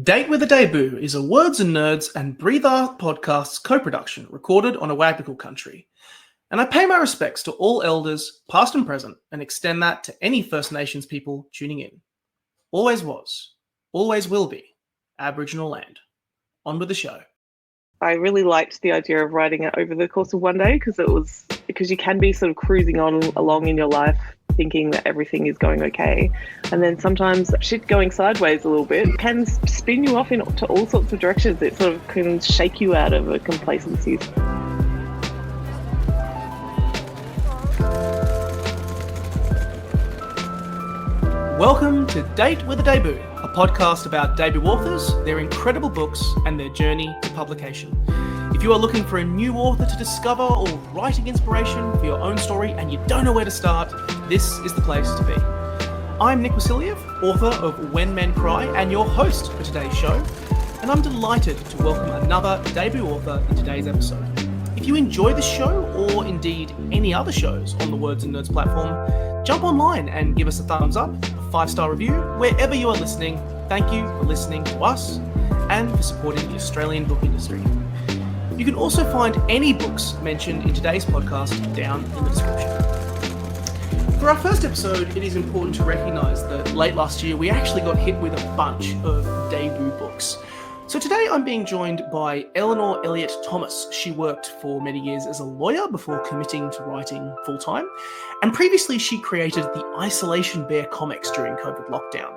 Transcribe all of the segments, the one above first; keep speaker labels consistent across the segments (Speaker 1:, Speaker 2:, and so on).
Speaker 1: Date with a Debut is a Words and Nerds and Breathe Art podcasts co-production recorded on a Wagnical country. And I pay my respects to all elders, past and present, and extend that to any First Nations people tuning in. Always was, always will be, Aboriginal land. On with the show.
Speaker 2: I really liked the idea of writing it over the course of one day because you can be sort of cruising on along in your life thinking that everything is going okay, and then sometimes shit going sideways a little bit can spin you off into all sorts of directions. It sort of can shake you out of a complacency.
Speaker 1: Welcome to Date with a Debut, a podcast about debut authors, their incredible books, and their journey to publication. If you are looking for a new author to discover or writing inspiration for your own story and you don't know where to start, this is the place to be. I'm Nick Wasiliev, author of When Men Cry and your host for today's show, and I'm delighted to welcome another debut author in today's episode. If you enjoy this show, or indeed any other shows on the Words and Nerds platform, jump online and give us a thumbs up, a 5-star review, wherever you are listening. Thank you for listening to us and for supporting the Australian book industry. You can also find any books mentioned in today's podcast down in the description. For our first episode, it is important to recognise that late last year we actually got hit with a bunch of debut books. So today I'm being joined by Eleanor Elliot Thomas. She worked for many years as a lawyer before committing to writing full-time, and previously she created the Isolation Bear comics during COVID lockdown.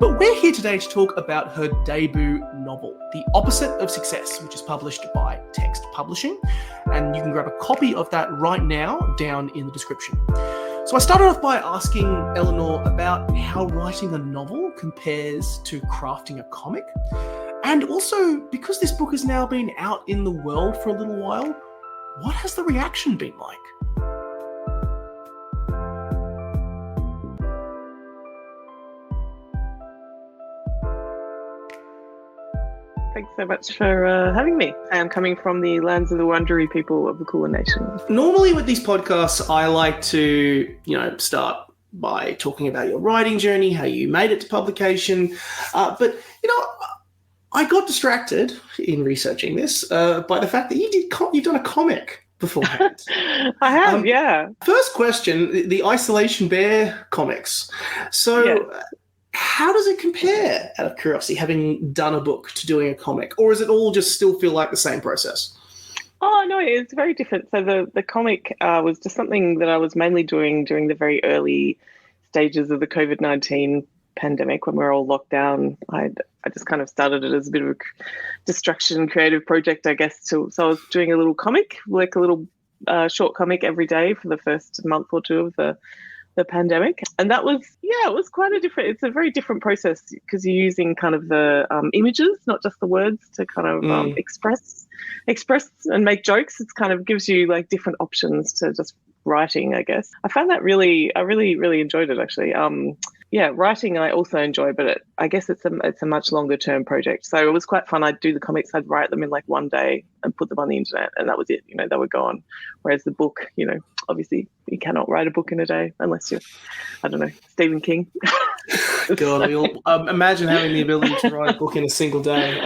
Speaker 1: But we're here today to talk about her debut novel, The Opposite of Success, which is published by Text Publishing, and you can grab a copy of that right now down in the description. So I started off by asking Eleanor about how writing a novel compares to crafting a comic. And also, because this book has now been out in the world for a little while, what has the reaction been like?
Speaker 2: Thanks so much for having me. I am coming from the lands of the Wurundjeri people of the Kulin Nation.
Speaker 1: Normally with these podcasts, I like to, start by talking about your writing journey, how you made it to publication. But I got distracted in researching this by the fact that you've done a comic beforehand.
Speaker 2: I have, yeah.
Speaker 1: First question, the Isolation Bear comics. So
Speaker 2: Yeah.
Speaker 1: How does it compare, out of curiosity, having done a book to doing a comic? Or is it all just still feel like the same process?
Speaker 2: Oh, no, it's very different. So the comic was just something that I was mainly doing during the very early stages of the COVID-19 pandemic when we were all locked down. I just kind of started it as a bit of a distraction creative project, I guess. So I was doing a little comic, like a little short comic every day for the first month or two of the pandemic. And that was, it was it's a very different process because you're using kind of the images, not just the words, to kind of express and make jokes. It's kind of gives you like different options to just writing, I guess. I found that I really enjoyed it actually. Writing I also enjoy, but I guess it's a much longer term project. So it was quite fun. I'd do the comics, I'd write them in like one day and put them on the internet, and that was it. They were gone. Whereas the book, obviously you cannot write a book in a day unless you're, I don't know, Stephen King.
Speaker 1: God, we all imagine having the ability to write a book in a single day.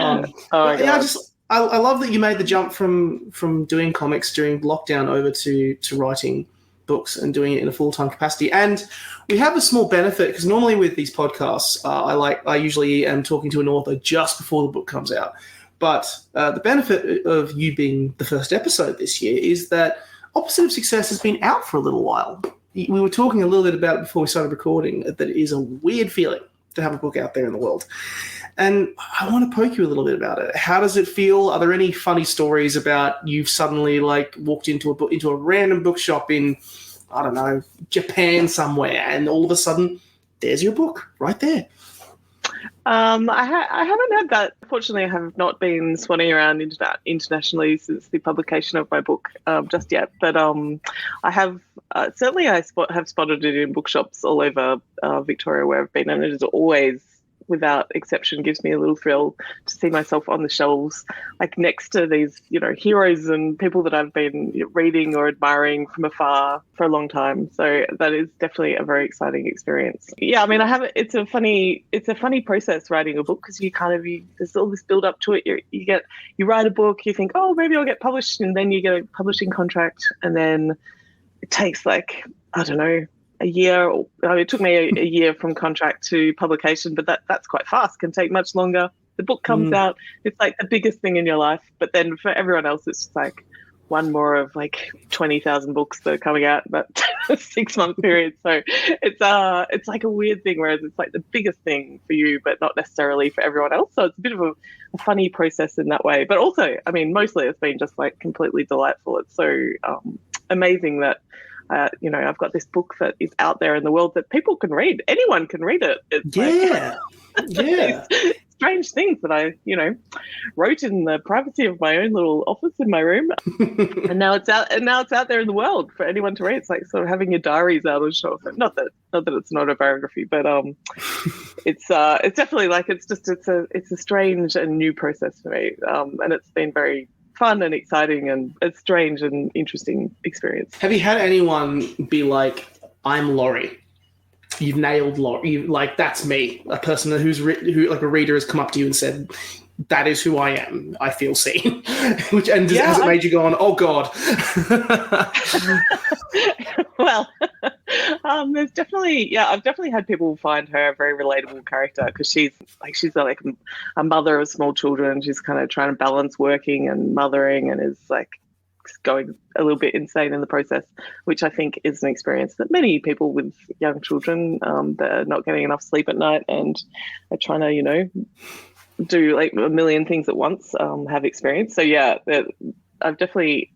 Speaker 1: I love that you made the jump from doing comics during lockdown over to writing books and doing it in a full-time capacity. And we have a small benefit because normally with these podcasts, I usually am talking to an author just before the book comes out. But the benefit of you being the first episode this year is that Opposite of Success has been out for a little while. We were talking a little bit about it before we started recording, that it is a weird feeling to have a book out there in the world. And I want to poke you a little bit about it. How does it feel? Are there any funny stories about you've suddenly walked into a random bookshop in, I don't know, Japan somewhere, and all of a sudden there's your book right there?
Speaker 2: I haven't had that. Fortunately, I have not been swanning around internationally since the publication of my book just yet. But I have certainly have spotted it in bookshops all over Victoria where I've been, and it is always without exception, gives me a little thrill to see myself on the shelves, like next to these, heroes and people that I've been reading or admiring from afar for a long time. So that is definitely a very exciting experience. Yeah, I mean, it's a funny process writing a book, because there's all this build up to it. You write a book, you think, oh, maybe I'll get published, and then you get a publishing contract, and then it takes like, I don't know, a year. It took me a year from contract to publication, but that's quite fast. Can take much longer. The book comes out, it's like the biggest thing in your life. But then for everyone else, it's just like one more of like 20,000 books that are coming out in that 6-month period. So it's like a weird thing, whereas it's like the biggest thing for you, but not necessarily for everyone else. So it's a bit of a funny process in that way. But also, I mean, mostly it's been just like completely delightful. It's so amazing that I've got this book that is out there in the world that people can read. Anyone can read it. It's these strange things that I, wrote in the privacy of my own little office in my room, and now it's out. And now it's out there in the world for anyone to read. It's like sort of having your diaries out on shelf. Not that it's not a biography, but it's definitely like it's a strange and new process for me, and it's been very fun and exciting and a strange and interesting experience.
Speaker 1: Have you had anyone be like, I'm Laurie? You've nailed Laurie. Like, that's me. A person who like a reader has come up to you and said, that is who I am. I feel seen. Has it made you go on, oh God?
Speaker 2: Well, there's definitely, I've definitely had people find her a very relatable character, because she's like a mother of small children. She's kind of trying to balance working and mothering, and is like going a little bit insane in the process, which I think is an experience that many people with young children that are not getting enough sleep at night and are trying to, do like a million things at once, have experienced. So I've definitely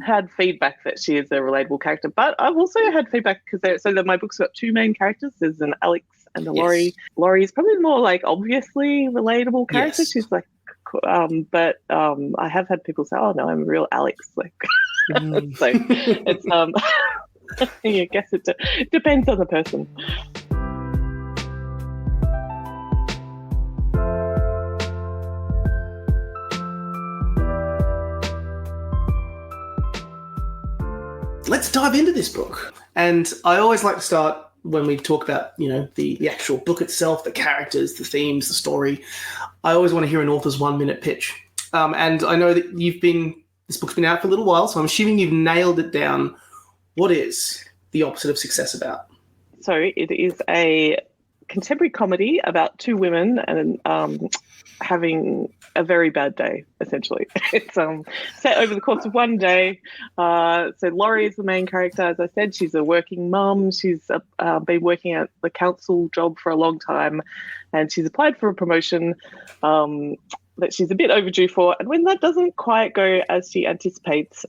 Speaker 2: had feedback that she is a relatable character, but I've also had feedback so that my book's got two main characters. There's an Alex and a Laurie. Yes. Laurie is probably more like obviously relatable character. Yes. She's like, but I have had people say, "Oh no, I'm a real Alex." Like, so it's I guess it depends on the person.
Speaker 1: Let's dive into this book. And I always like to start when we talk about, the actual book itself, the characters, the themes, the story. I always want to hear an author's 1-minute pitch. And I know that this book's been out for a little while, so I'm assuming you've nailed it down. What is The Opposite of Success about?
Speaker 2: So it is a contemporary comedy about two women and having a very bad day, essentially. It's set over the course of one day. So Laurie is the main character. As I said, she's a working mum. She's been working at the council job for a long time, and she's applied for a promotion that she's a bit overdue for. And when that doesn't quite go as she anticipates,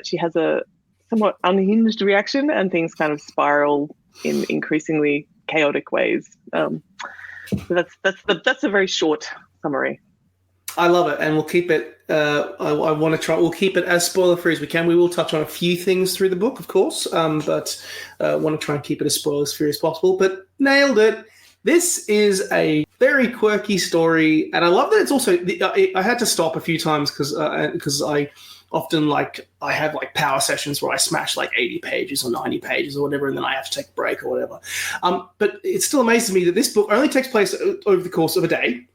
Speaker 2: she has a somewhat unhinged reaction, and things kind of spiral in increasingly chaotic ways. So that's a very short summary.
Speaker 1: I love it, and we'll keep it. We'll keep it as spoiler-free as we can. We will touch on a few things through the book, of course, but want to try and keep it as spoiler-free as possible. But nailed it. This is a very quirky story, and I love that it's also. I had to stop a few times because I often I have power sessions where I smash 80 pages or 90 pages or whatever, and then I have to take a break or whatever. But it still amazes me that this book only takes place over the course of a day.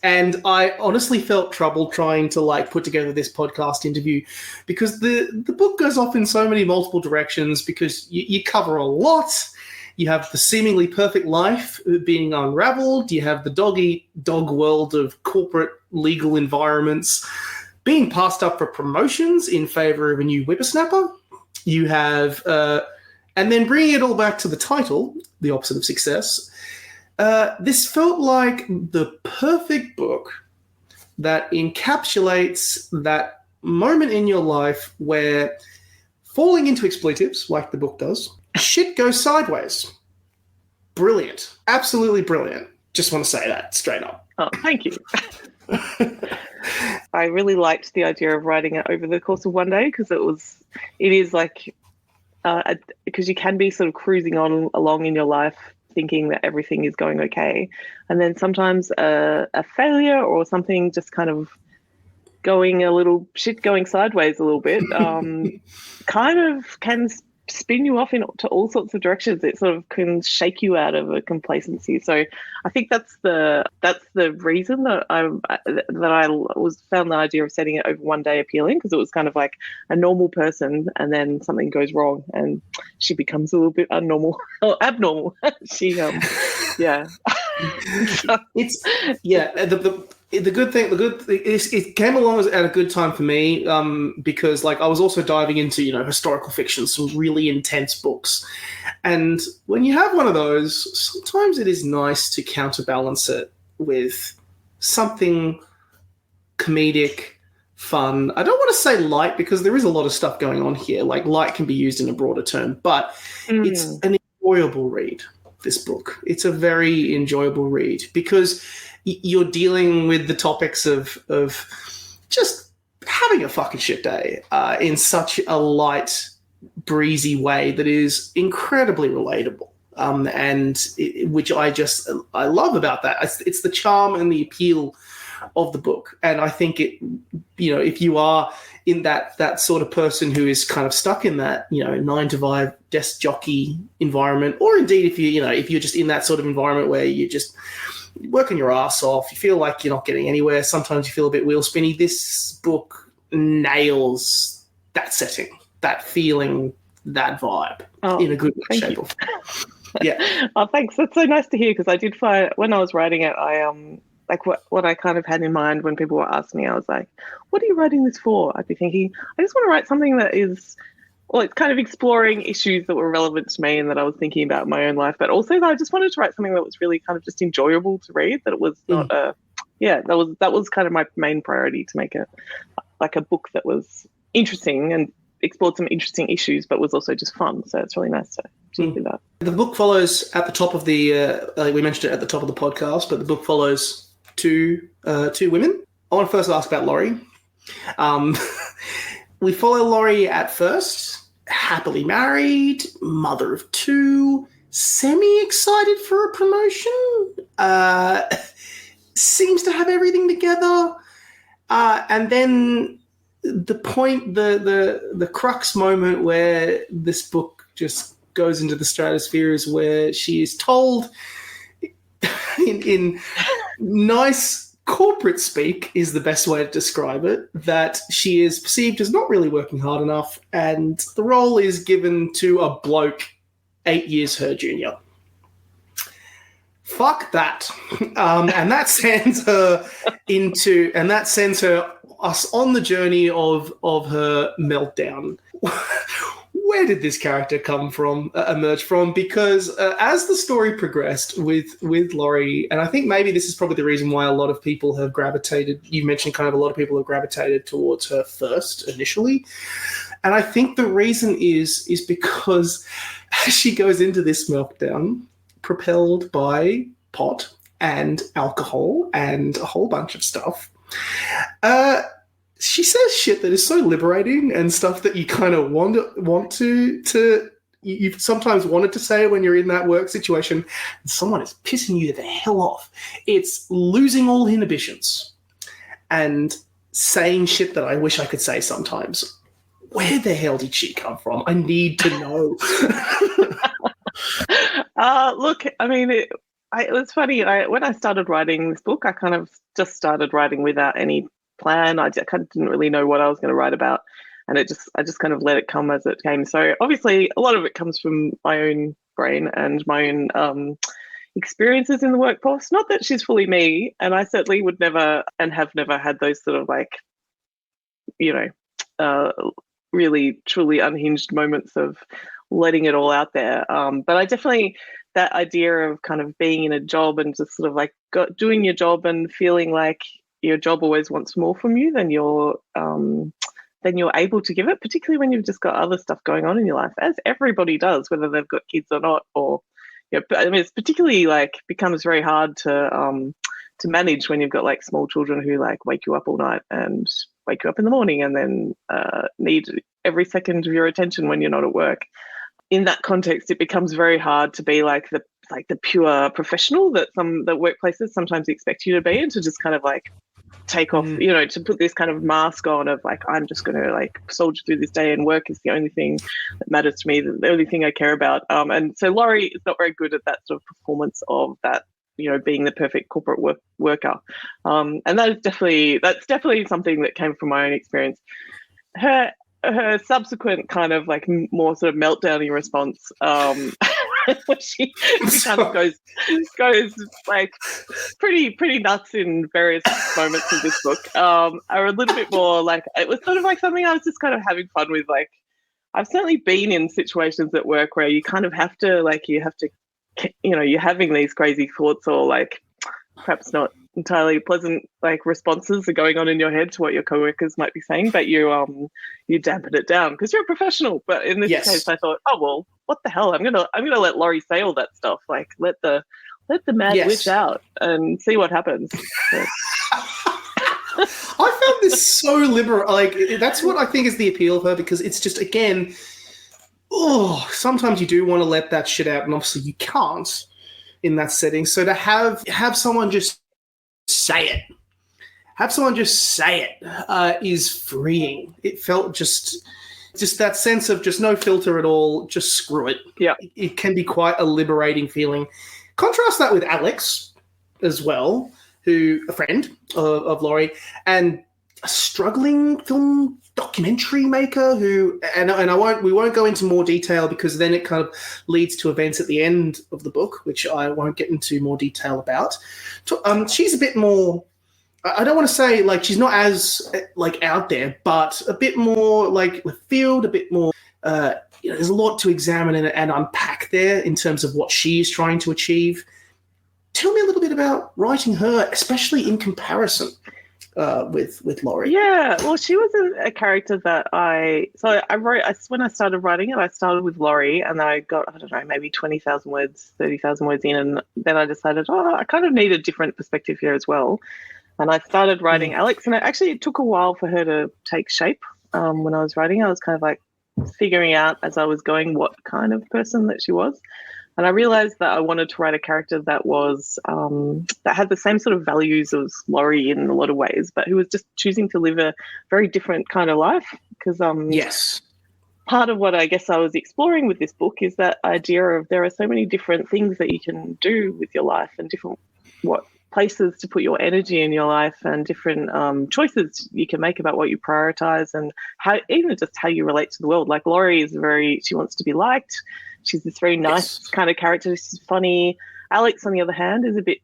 Speaker 1: And I honestly felt trouble trying to put together this podcast interview, because the book goes off in so many multiple directions, because you cover a lot. You have the seemingly perfect life being unraveled. You have the dog-eat-dog world of corporate legal environments being passed up for promotions in favor of a new whippersnapper. You have, and then bringing it all back to the title, The Opposite of Success. This felt like the perfect book that encapsulates that moment in your life where falling into expletives, like the book does, shit goes sideways. Brilliant. Absolutely brilliant. Just want to say that straight up.
Speaker 2: Oh, thank you. I really liked the idea of writing it over the course of one day, because it is because you can be sort of cruising along in your life thinking that everything is going okay. And then sometimes a failure or something just kind of going sideways a little bit, kind of can spin you off into all sorts of directions. It sort of can shake you out of a complacency. So I think that's the reason that I found the idea of setting it over one day appealing, because it was kind of like a normal person and then something goes wrong and she becomes a little bit unnormal or abnormal. She yeah.
Speaker 1: It's the good thing is it came along at a good time for me, because like I was also diving into historical fiction, some really intense books, and when you have one of those, sometimes it is nice to counterbalance it with something comedic, fun. I don't want to say light, because there is a lot of stuff going on here. Like light can be used in a broader term, but it's an enjoyable read. This book, it's a very enjoyable read because you're dealing with the topics of just having a fucking shit day in such a light, breezy way that is incredibly relatable, which I love about that. It's the charm and the appeal of the book, and I think it, if you are in that sort of person who is kind of stuck in that 9-to-5 desk jockey environment, or indeed if you're just in that sort of environment where you just working your ass off, you feel like you're not getting anywhere, sometimes you feel a bit wheel spinny, this book nails that setting, that feeling, that vibe in a good shape. Yeah.
Speaker 2: Oh, thanks. That's so nice to hear, because I did find when I was writing it, I like what I kind of had in mind when people were asking me, I was like, what are you writing this for? I'd be thinking, I just want to write something that is, well, it's kind of exploring issues that were relevant to me and that I was thinking about in my own life, but also that I just wanted to write something that was really kind of just enjoyable to read, that it was not that was kind of my main priority, to make it like a book that was interesting and explored some interesting issues, but was also just fun. So it's really nice to do that.
Speaker 1: The book follows at the top of the, we mentioned it at the top of the podcast, but the book follows two women. I want to first ask about Laurie. We follow Laurie at first, happily married, mother of 2, semi-excited for a promotion, seems to have everything together, and then the crux moment where this book just goes into the stratosphere is where she is told in nice corporate speak is the best way to describe it, that she is perceived as not really working hard enough, and the role is given to a bloke 8 years her junior. Fuck that. And that sends us on the journey of her meltdown. Where did this character emerge from? Because as the story progressed with Laurie, and I think maybe this is probably the reason why a lot of people have gravitated, you mentioned kind of a lot of people have gravitated towards her first initially. And I think the reason is because she goes into this meltdown propelled by pot and alcohol and a whole bunch of stuff. She says shit that is so liberating and stuff that you kind of want to you've sometimes wanted to say when you're in that work situation and someone is pissing you the hell off. It's losing all inhibitions and saying shit that I wish I could say sometimes. Where the hell did she come from? I need to know.
Speaker 2: Look, I mean, it was funny. When I started writing this book, I kind of just started writing without any plan. I kind of didn't really know what I was going to write about, and I just kind of let it come as it came. So obviously a lot of it comes from my own brain and my own experiences in the workforce. Not that she's fully me, and I certainly would never and have never had those sort of like, really truly unhinged moments of letting it all out there. But I definitely, that idea of kind of being in a job and just sort of like doing your job and feeling like your job always wants more from you than you're able to give it, particularly when you've just got other stuff going on in your life, as everybody does, whether they've got kids or not. Or, I mean, it's particularly like becomes very hard to manage when you've got like small children who like wake you up all night and wake you up in the morning and then need every second of your attention when you're not at work. in that context, it becomes very hard to be like the pure professional that workplaces sometimes expect you to be, and to just kind of like take off, to put this kind of mask on of like, I'm just going to like soldier through this day, and work is the only thing that matters to me, the only thing I care about. And so Laurie is not very good at that sort of performance of that, being the perfect corporate worker. And that's definitely something that came from my own experience. Her subsequent kind of like more sort of meltdowny response, when she kind of goes like pretty nuts in various moments of this book, are a little bit more like, it was sort of like something I was just kind of having fun with. Like, I've certainly been in situations at work where you kind of have to you're having these crazy thoughts, or like perhaps not entirely pleasant like responses are going on in your head to what your coworkers might be saying, but you dampen it down because you're a professional. But in this case, I thought, oh well, what the hell? I'm gonna let Laurie say all that stuff. Like, let the mad witch out and see what happens.
Speaker 1: I found this so liberal. Like, that's what I think is the appeal of her, because it's just, again, sometimes you do want to let that shit out, and obviously you can't in that setting. So to have someone just say it, is freeing. It felt just that sense of just no filter at all, just screw it.
Speaker 2: Yeah.
Speaker 1: It can be quite a liberating feeling. Contrast that with Alex as well, who a friend of Laurie, and a struggling film documentary maker who, we won't go into more detail because then it kind of leads to events at the end of the book, which I won't get into more detail about. She's a bit more, I don't want to say like she's not as like out there, but a bit more like the field, a bit more, there's a lot to examine and unpack there in terms of what she is trying to achieve. Tell me a little bit about writing her, especially in comparison with Laurie.
Speaker 2: Yeah, well, she was a character that I wrote, when I started writing it, I started with Laurie, and then I got, I don't know, maybe 20,000 words, 30,000 words in, and then I decided, I kind of need a different perspective here as well. And I started writing Alex, and it took a while for her to take shape. When I was writing, I was kind of like figuring out as I was going what kind of person that she was. And I realized that I wanted to write a character that was that had the same sort of values as Laurie in a lot of ways, but who was just choosing to live a very different kind of life. Because
Speaker 1: yes,
Speaker 2: part of what I guess I was exploring with this book is that idea of there are so many different things that you can do with your life, and different places to put your energy in your life, and different choices you can make about what you prioritize, and how you relate to the world. Like Laurie is she wants to be liked. She's this very nice kind of character. She's funny. Alex, on the other hand, is a bit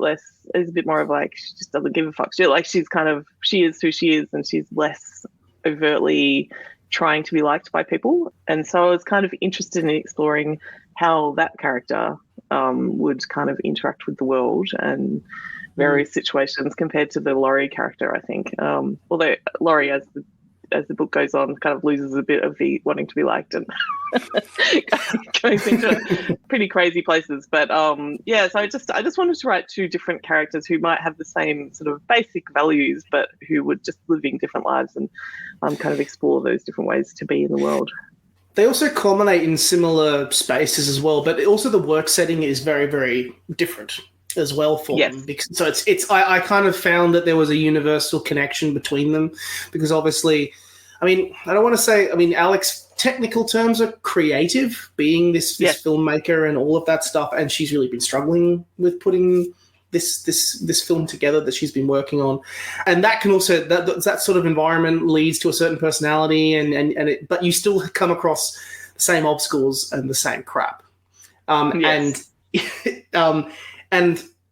Speaker 2: more of like, she just doesn't give a fuck. She is who she is, and she's less overtly trying to be liked by people. And so I was kind of interested in exploring how that character would kind of interact with the world and various situations compared to the Laurie character, I think. Although Laurie, as the book goes on, kind of loses a bit of the wanting to be liked and going into pretty crazy places. But so I just wanted to write two different characters who might have the same sort of basic values, but who would just living different lives, and kind of explore those different ways to be in the world.
Speaker 1: They also culminate in similar spaces as well, but also the work setting is very, very different as well for them. So I kind of found that there was a universal connection between them, because obviously, I mean, I don't want to say, I mean, Alex, technical terms are creative, being this filmmaker and all of that stuff, and she's really been struggling with putting this film together that she's been working on, and that can also that sort of environment leads to a certain personality, but you still come across the same obstacles and the same crap, and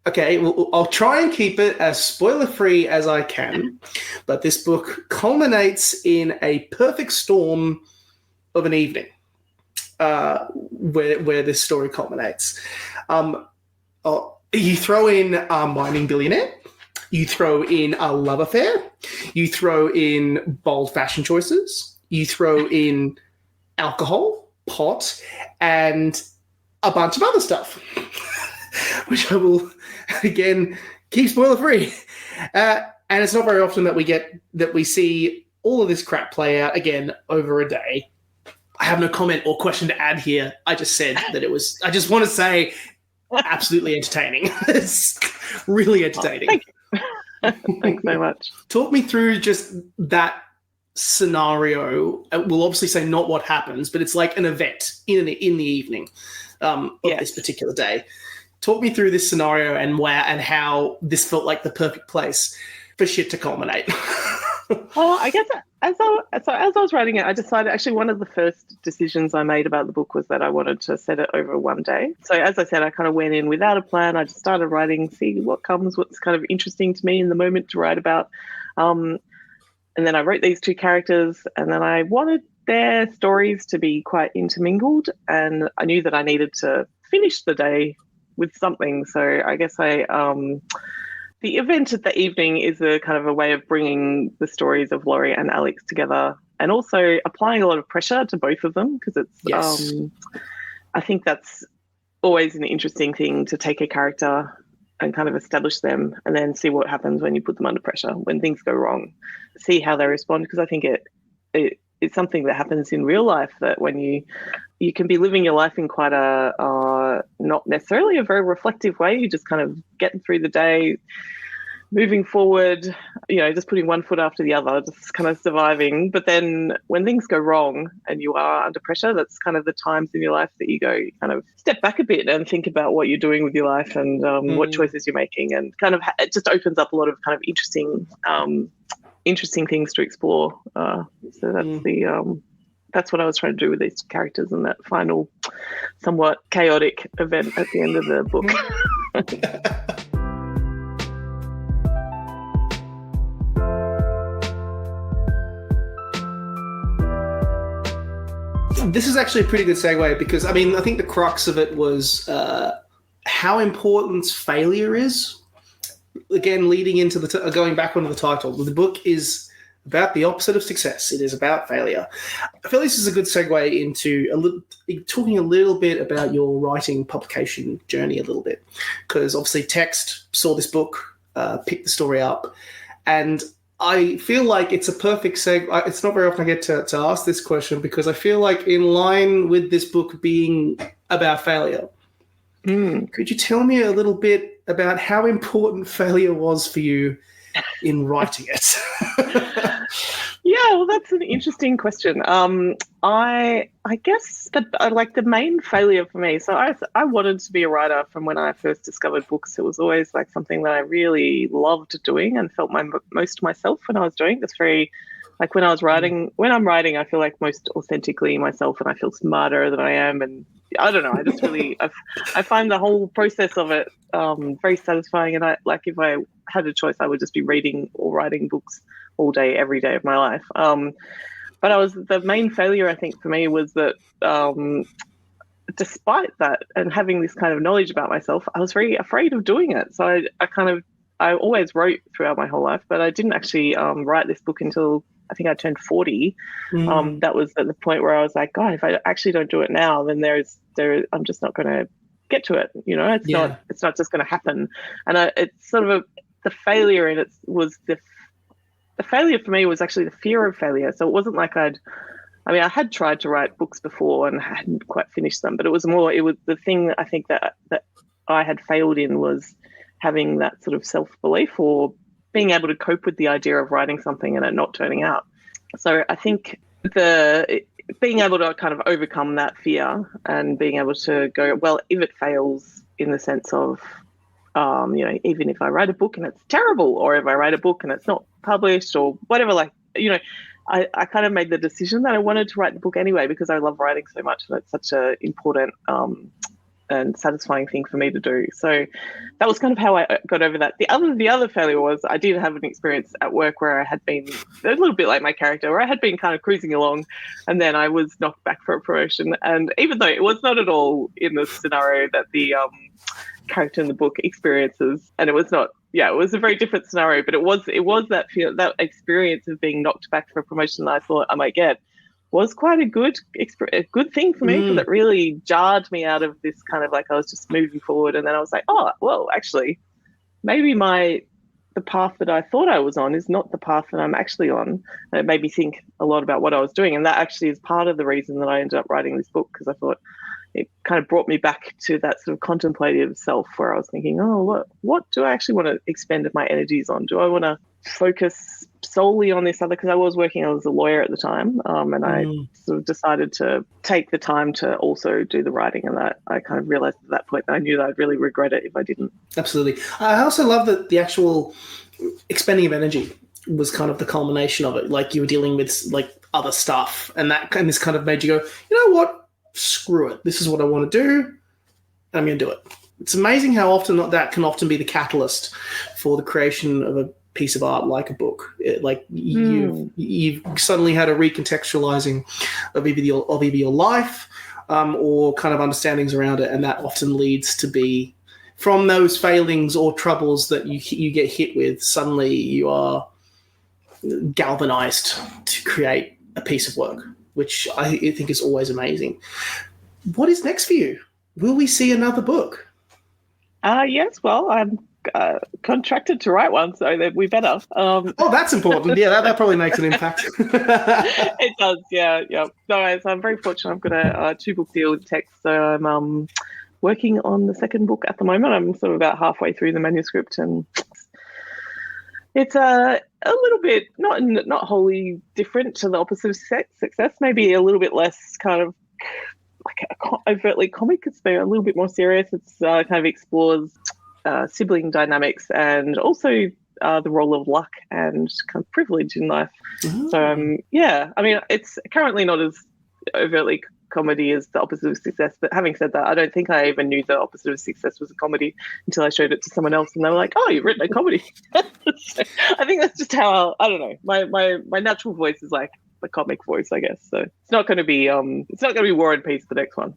Speaker 1: okay, well, I'll try and keep it as spoiler-free as I can, but this book culminates in a perfect storm of an evening where this story culminates. You throw in a mining billionaire, you throw in a love affair, you throw in bold fashion choices, you throw in alcohol, pot, and a bunch of other stuff, which I will, again, keep spoiler-free. And it's not very often that we see all of this crap play out again over a day. I have no comment or question to add here. I just said that it was. I just want to say, absolutely entertaining. It's really entertaining.
Speaker 2: Thank you. Thanks so much.
Speaker 1: Talk me through just that scenario. We'll obviously say not what happens, but it's like an event in the evening of this particular day. Talk me through this scenario and how this felt like the perfect place for shit to culminate.
Speaker 2: Well, I guess as I was writing it, I decided actually one of the first decisions I made about the book was that I wanted to set it over one day. So as I said, I kind of went in without a plan. I just started writing, see what comes, what's kind of interesting to me in the moment to write about. And then I wrote these two characters, and then I wanted their stories to be quite intermingled, and I knew that I needed to finish the day with something. So I guess the event at the evening is a kind of a way of bringing the stories of Laurie and Alex together, and also applying a lot of pressure to both of them, because it's I think that's always an interesting thing, to take a character and kind of establish them and then see what happens when you put them under pressure, when things go wrong, see how they respond, because I think it's something that happens in real life, that when you can be living your life in quite a not necessarily a very reflective way. You're just kind of getting through the day, moving forward, just putting one foot after the other, just kind of surviving. But then when things go wrong and you are under pressure, that's kind of the times in your life that you kind of step back a bit and think about what you're doing with your life and what choices you're making, and kind of it just opens up a lot of kind of interesting things to explore. So that's that's what I was trying to do with these characters and that final somewhat chaotic event at the end of the book.
Speaker 1: This is actually a pretty good segue, because I think the crux of it was how important failure is. Again, leading into going back onto the title, the book is about the opposite of success. It is about failure. I feel this is a good segue into talking a little bit about your writing publication journey a little bit, because obviously Text saw this book, picked the story up, and I feel like it's a perfect segue. It's not very often I get to ask this question, because I feel like in line with this book being about failure, could you tell me a little bit about how important failure was for you in writing it?
Speaker 2: Yeah, well, that's an interesting question. I guess that like the main failure for me. So I wanted to be a writer from when I first discovered books. It was always like something that I really loved doing and felt most myself when I was doing. It's very like when I'm writing, I feel like most authentically myself, and I feel smarter than I am. And I don't know, I just really I find the whole process of it very satisfying. And if I had a choice, I would just be reading or writing books all day, every day of my life. But the main failure, I think, for me was that despite that and having this kind of knowledge about myself, I was very afraid of doing it. So I always wrote throughout my whole life, but I didn't actually write this book until I think I turned 40. That was at the point where I was like, God, if I actually don't do it now, then I'm just not going to get to it. It's not just going to happen. And it's sort of the failure in it was the failure for me was actually the fear of failure. So it wasn't like I had tried to write books before and hadn't quite finished them, but it was the thing I think that I had failed in was having that sort of self-belief or being able to cope with the idea of writing something and it not turning out. So I think being able to kind of overcome that fear and being able to go, well, if it fails in the sense of, even if I write a book and it's terrible, or if I write a book and it's not published or whatever, I kind of made the decision that I wanted to write the book anyway, because I love writing so much and it's such an important and satisfying thing for me to do. So that was kind of how I got over that. The other failure was I did have an experience at work where I had been a little bit like my character, where I had been kind of cruising along and then I was knocked back for a promotion. And even though it was not at all in the scenario that the character in the book experiences, and it was not, it was a very different scenario, but it was that fear, that experience of being knocked back for a promotion that I thought I might get was quite a good thing for me, because it really jarred me out of this kind of like I was just moving forward, and then I was like, oh well, actually maybe the the path that I thought I was on is not the path that I'm actually on. And it made me think a lot about what I was doing. And that actually is part of the reason that I ended up writing this book, because I thought it kind of brought me back to that sort of contemplative self where I was thinking, oh, what do I actually want to expend my energies on? Do I want to focus solely on this other, because I was working as a lawyer at the time, and I sort of decided to take the time to also do the writing, and that I kind of realized at that point that I knew that I'd really regret it if I didn't.
Speaker 1: Absolutely. I also love that the actual expending of energy was kind of the culmination of it. Like you were dealing with like other stuff, and this kind of made you go, you know what, screw it, this is what I want to do, and I'm going to do it. It's amazing how often that can often be the catalyst for the creation of a piece of art like a book. You've suddenly had a recontextualizing of either your life or kind of understandings around it, and that often leads to be from those failings or troubles that you get hit with. Suddenly you are galvanized to create a piece of work, which I think is always amazing. What is next for you? Will we see another book?
Speaker 2: Yes, well, I'm contracted to write one, so we better.
Speaker 1: Oh, that's important. Yeah, that probably makes an impact.
Speaker 2: It does, yeah. So I'm very fortunate. I've got a 2-book deal with text, so I'm working on the second book at the moment. I'm sort of about halfway through the manuscript, and it's a little bit not wholly different to the opposite of success. Maybe a little bit less kind of like overtly comic. It's a little bit more serious. It's kind of explores sibling dynamics and also the role of luck and kind of privilege in life. Mm-hmm. So I mean, it's currently not as overtly comedy as the opposite of success, but having said that, I don't think I even knew the opposite of success was a comedy until I showed it to someone else, and they were like, "Oh, you've written a comedy." So I think that's just how I don't know. My natural voice is like the comic voice, I guess. So it's not going to be War and Peace, the next one.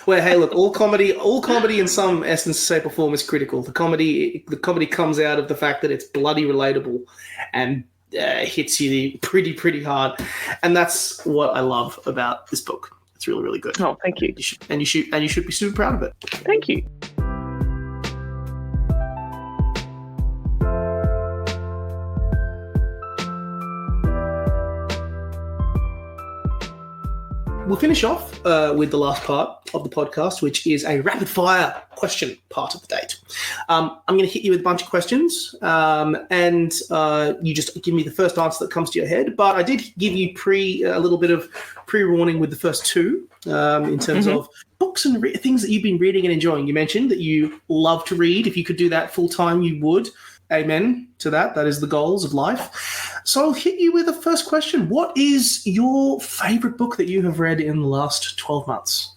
Speaker 1: Well, hey, look, all comedy in some essence, shape, or form is critical. The comedy comes out of the fact that it's bloody relatable and hits you pretty hard, and that's what I love about this book. It's really, really good.
Speaker 2: Oh, thank you.
Speaker 1: You should be super proud of it.
Speaker 2: Thank you.
Speaker 1: We'll finish off with the last part of the podcast, which is a rapid-fire question part of the date. I'm going to hit you with a bunch of questions, and you just give me the first answer that comes to your head. But I did give you a little bit of pre-warning with the first two in terms of books and things that you've been reading and enjoying. You mentioned that you love to read. If you could do that full-time, you would. Amen to that. That is the goals of life. So I'll hit you with the first question. What is your favorite book that you have read in the last 12 months?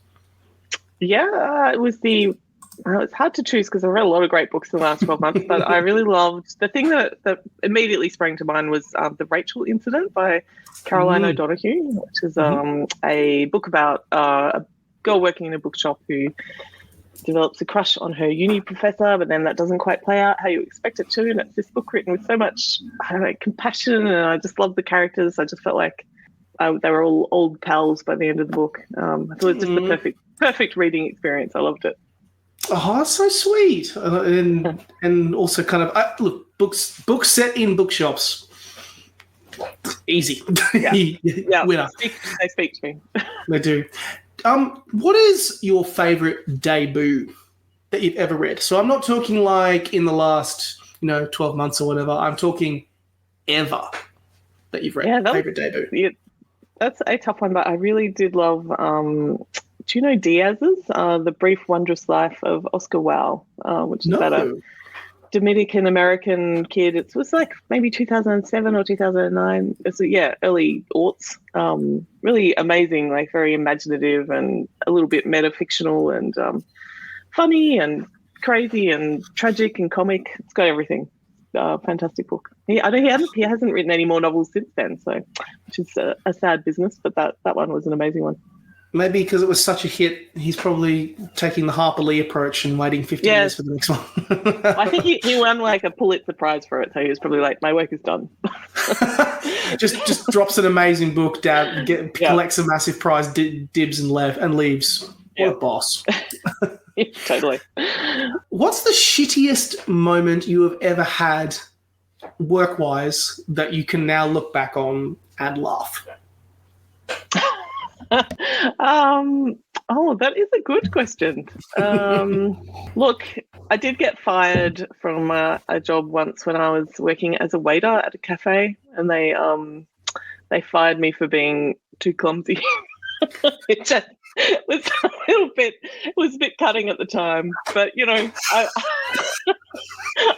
Speaker 2: Yeah, it's hard to choose because I've read a lot of great books in the last 12 months, but I really loved the thing that immediately sprang to mind was The Rachel Incident by Caroline O'Donoghue, which is a book about a girl working in a bookshop who develops a crush on her uni professor, but then that doesn't quite play out how you expect it to. And it's this book written with so much compassion, and I just loved the characters. I just felt like they were all old pals by the end of the book. I thought it was just the perfect reading experience. I loved it.
Speaker 1: Oh, that's so sweet. And also kind of, look, books set in bookshops. Easy.
Speaker 2: Yeah.
Speaker 1: Winner.
Speaker 2: They speak to me.
Speaker 1: They do. What is your favorite debut that you've ever read? So I'm not talking like in the last, 12 months or whatever. I'm talking ever that you've read. Yeah, favorite debut.
Speaker 2: Yeah, that's a tough one, but I really did love, do you know Diaz's The Brief Wondrous Life of Oscar Wilde, which is about a Dominican-American kid. It was like maybe 2007 or 2009. It's early aughts. Really amazing, like very imaginative and a little bit metafictional and funny and crazy and tragic and comic. It's got everything. Fantastic book. He hasn't written any more novels since then, so which is a sad business. But that one was an amazing one.
Speaker 1: Maybe because it was such a hit, he's probably taking the Harper Lee approach and waiting 50 years for the next one.
Speaker 2: I think he won like a Pulitzer Prize for it, so he was probably like, my work is done.
Speaker 1: just drops an amazing book down, collects a massive prize, dibs and leaves. What a boss.
Speaker 2: Totally.
Speaker 1: What's the shittiest moment you have ever had work-wise that you can now look back on and laugh?
Speaker 2: That is a good question. Look, I did get fired from a job once when I was working as a waiter at a cafe, and they fired me for being too clumsy. Which was a bit cutting at the time, but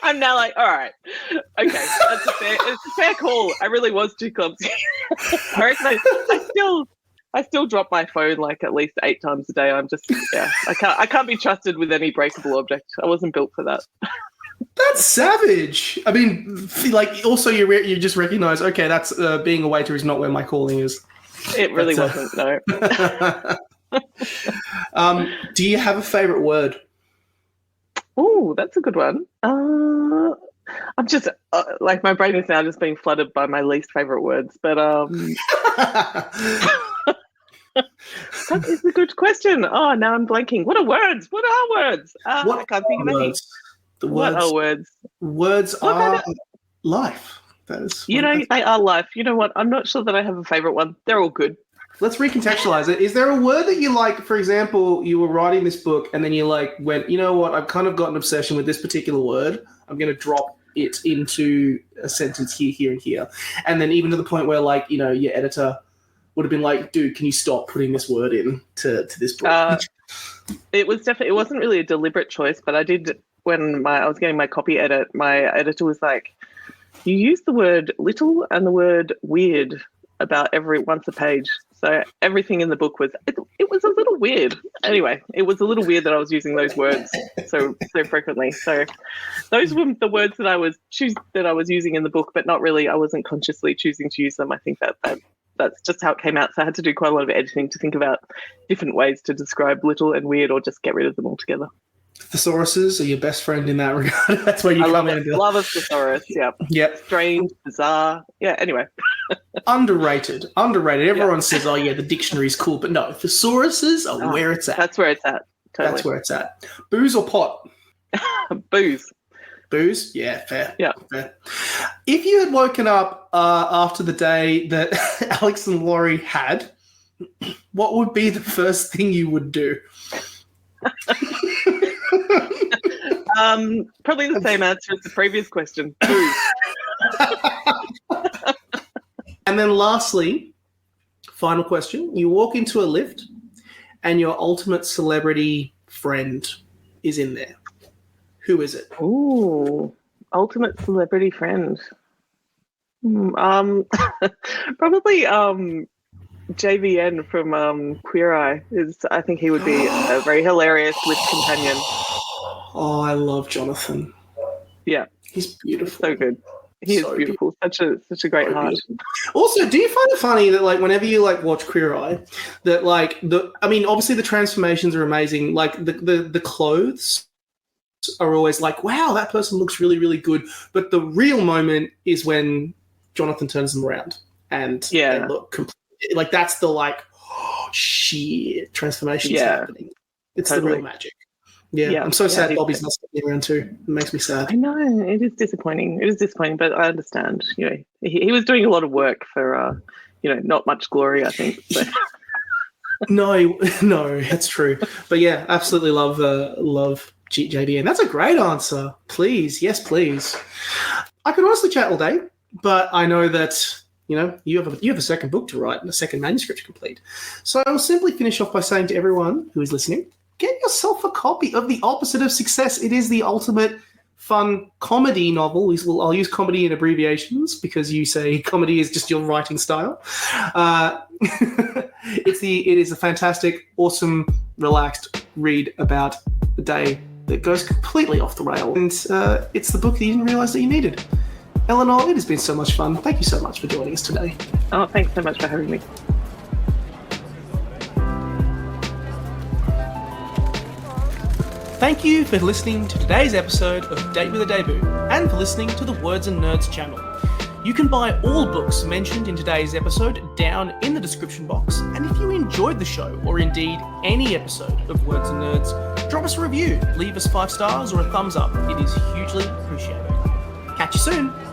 Speaker 2: I'm now like, all right, okay, it's a fair call. I really was too clumsy. I reckon I still drop my phone like at least 8 times a day. I can't be trusted with any breakable object. I wasn't built for that.
Speaker 1: That's savage. I mean, like, also you just recognize, okay, that's being a waiter is not where my calling is.
Speaker 2: It really wasn't, no.
Speaker 1: Do you have a favorite word?
Speaker 2: Oh, that's a good one. I'm just like, my brain is now just being flooded by my least favorite words, but that is a good question. Oh, now I'm blanking. What are words? What are words? I can't think of any. What are words?
Speaker 1: Words are life. That is.
Speaker 2: They are life. You know what? I'm not sure that I have a favorite one. They're all good.
Speaker 1: Let's recontextualize it. Is there a word that you like? For example, you were writing this book and then you went, you know what? I've kind of got an obsession with this particular word. I'm going to drop it into a sentence here, here, and here. And then even to the point where, your editor would have been like, dude, can you stop putting this word in to this book?
Speaker 2: It wasn't really a deliberate choice, but I did, when I was getting my copy edit, my editor was like, you use the word little and the word weird about once a page. So everything in the book was, it was a little weird. Anyway, it was a little weird that I was using those words so frequently. So those were the words that I was using in the book, but not really, I wasn't consciously choosing to use them. I think that's just how it came out. So I had to do quite a lot of editing to think about different ways to describe little and weird, or just get rid of them altogether.
Speaker 1: Thesauruses are your best friend in that regard. That's where you come in.
Speaker 2: I love a thesaurus. Yeah.
Speaker 1: Yep.
Speaker 2: Strange, bizarre. Yeah. Anyway.
Speaker 1: Underrated. Everyone says, "Oh yeah, the dictionary's cool," but no, thesauruses are where it's at.
Speaker 2: That's where it's at. Totally.
Speaker 1: That's where it's at. Booze or pot?
Speaker 2: Booze.
Speaker 1: Booze? Yeah, fair.
Speaker 2: Yeah.
Speaker 1: Fair. If you had woken up after the day that Alex and Laurie had, what would be the first thing you would do?
Speaker 2: Probably the same answer as the previous question. Booze.
Speaker 1: And then lastly, final question. You walk into a lift and your ultimate celebrity friend is in there. Who is it?
Speaker 2: Ooh, ultimate celebrity friend. Probably JVN from Queer Eye. I think he would be a very hilarious lift companion.
Speaker 1: Oh, I love Jonathan.
Speaker 2: Yeah.
Speaker 1: He's beautiful.
Speaker 2: So good. He is beautiful. Such a great heart. Beautiful.
Speaker 1: Also, do you find it funny that whenever you watch Queer Eye, that obviously the transformations are amazing. The clothes are always wow, that person looks really, really good. But the real moment is when Jonathan turns them around and they look completely that's the oh shit transformation is happening. It's the real magic. Yeah, I'm so sad Bobby's not sticking around too. It makes me sad.
Speaker 2: I know, it is disappointing. But I understand. He was doing a lot of work for, not much glory, I think. So.
Speaker 1: No, that's true. But yeah, absolutely love JDN. That's a great answer. Please, yes, please. I could honestly chat all day, but I know that you have a second book to write and a second manuscript to complete. So I will simply finish off by saying to everyone who is listening, get yourself a copy of The Opposite of Success. It is the ultimate fun comedy novel. I'll use comedy in abbreviations because you say comedy is just your writing style. It is a fantastic, awesome, relaxed read about a day that goes completely off the rail. And it's the book that you didn't realise that you needed. Eleanor, it has been so much fun. Thank you so much for joining us today.
Speaker 2: Oh, thanks so much for having me.
Speaker 1: Thank you for listening to today's episode of Date with a Debut and for listening to the Words and Nerds channel. You can buy all books mentioned in today's episode down in the description box, and if you enjoyed the show or indeed any episode of Words and Nerds, drop us a review, leave us 5 stars or a thumbs up. It is hugely appreciated. Catch you soon.